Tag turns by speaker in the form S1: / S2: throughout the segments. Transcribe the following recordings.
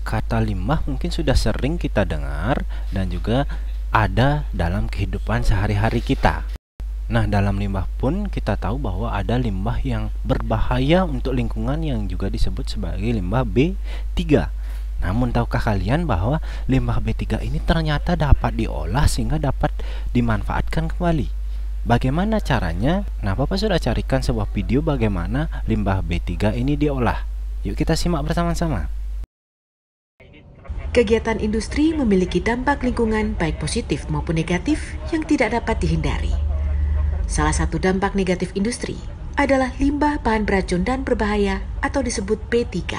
S1: Kata limbah mungkin sudah sering kita dengar dan juga ada dalam kehidupan sehari-hari kita. Nah, dalam limbah pun kita tahu bahwa ada limbah yang berbahaya untuk lingkungan yang juga disebut sebagai limbah B3. Namun tahukah kalian bahwa limbah B3 ini ternyata dapat diolah sehingga dapat dimanfaatkan kembali? Bagaimana caranya? Nah, Bapak sudah carikan sebuah video bagaimana limbah B3 ini diolah. Yuk kita simak bersama-sama.
S2: Kegiatan industri memiliki dampak lingkungan baik positif maupun negatif yang tidak dapat dihindari. Salah satu dampak negatif industri adalah limbah bahan beracun dan berbahaya atau disebut B3.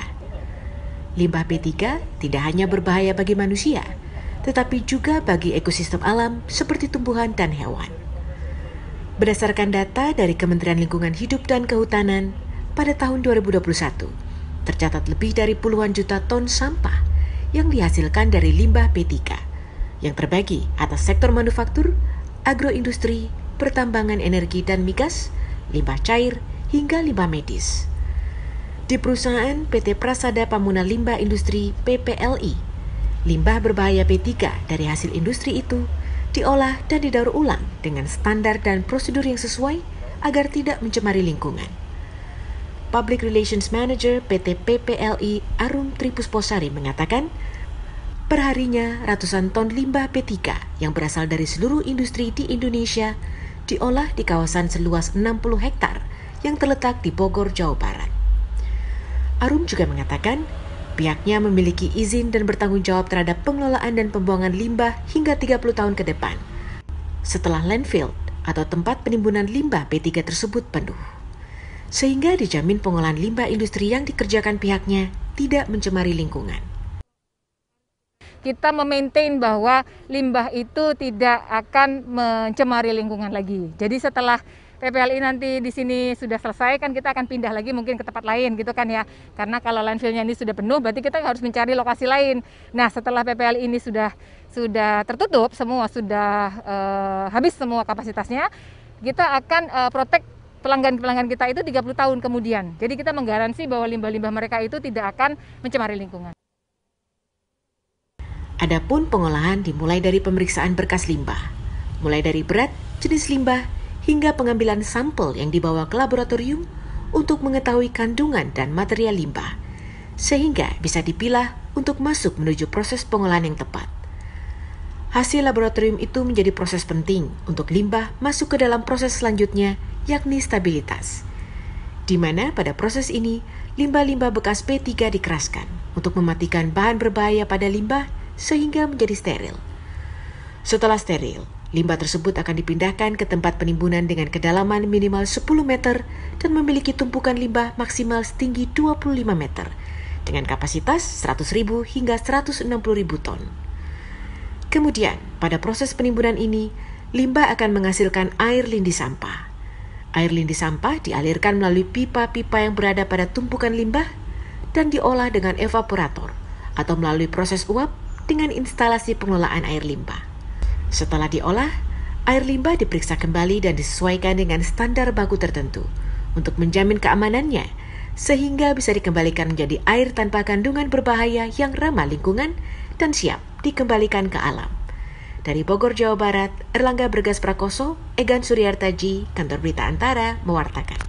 S2: Limbah B3 tidak hanya berbahaya bagi manusia, tetapi juga bagi ekosistem alam seperti tumbuhan dan hewan. Berdasarkan data dari Kementerian Lingkungan Hidup dan Kehutanan, pada tahun 2021, tercatat lebih dari puluhan juta ton sampah yang dihasilkan dari limbah B3, yang terbagi atas sektor manufaktur, agroindustri, pertambangan energi dan migas, limbah cair, hingga limbah medis. Di perusahaan PT Prasada Pamuna Limbah Industri (PPLI), limbah berbahaya B3 dari hasil industri itu diolah dan didaur ulang dengan standar dan prosedur yang sesuai agar tidak mencemari lingkungan. Public Relations Manager PT PPLI Arum Tripusposari mengatakan, perharinya ratusan ton limbah B3 yang berasal dari seluruh industri di Indonesia diolah di kawasan seluas 60 hektar yang terletak di Bogor, Jawa Barat. Arum juga mengatakan, pihaknya memiliki izin dan bertanggung jawab terhadap pengelolaan dan pembuangan limbah hingga 30 tahun ke depan, setelah landfill atau tempat penimbunan limbah B3 tersebut penuh. Sehingga dijamin pengolahan limbah industri yang dikerjakan pihaknya tidak mencemari lingkungan.
S3: Kita memaintain bahwa limbah itu tidak akan mencemari lingkungan lagi. Jadi setelah PPLI nanti di sini sudah selesai, kan kita akan pindah lagi mungkin ke tempat lain gitu kan ya. Karena kalau landfillnya ini sudah penuh, berarti kita harus mencari lokasi lain. Nah, setelah PPLI ini sudah tertutup, semua sudah habis semua kapasitasnya, kita akan protect pelanggan-pelanggan kita itu 30 tahun kemudian. Jadi kita menggaransi bahwa limbah-limbah mereka itu tidak akan mencemari lingkungan.
S2: Adapun pengolahan dimulai dari pemeriksaan berkas limbah, mulai dari berat, jenis limbah, hingga pengambilan sampel yang dibawa ke laboratorium untuk mengetahui kandungan dan material limbah, sehingga bisa dipilah untuk masuk menuju proses pengolahan yang tepat. Hasil laboratorium itu menjadi proses penting untuk limbah masuk ke dalam proses selanjutnya, yakni stabilitas, di mana pada proses ini limbah-limbah bekas B3 dikeraskan untuk mematikan bahan berbahaya pada limbah sehingga menjadi steril. Setelah steril, limbah tersebut akan dipindahkan ke tempat penimbunan dengan kedalaman minimal 10 meter dan memiliki tumpukan limbah maksimal setinggi 25 meter dengan kapasitas 100.000 hingga 160.000 ton. Kemudian, pada proses penimbunan ini, limbah akan menghasilkan air lindi sampah. Air lindi sampah dialirkan melalui pipa-pipa yang berada pada tumpukan limbah dan diolah dengan evaporator atau melalui proses uap dengan instalasi pengelolaan air limbah. Setelah diolah, air limbah diperiksa kembali dan disesuaikan dengan standar baku tertentu untuk menjamin keamanannya, sehingga bisa dikembalikan menjadi air tanpa kandungan berbahaya yang ramah lingkungan dan siap dikembalikan ke alam. Dari Bogor, Jawa Barat, Erlangga Bergas Prakoso, Egan Suryartaji, Kantor Berita Antara, mewartakan.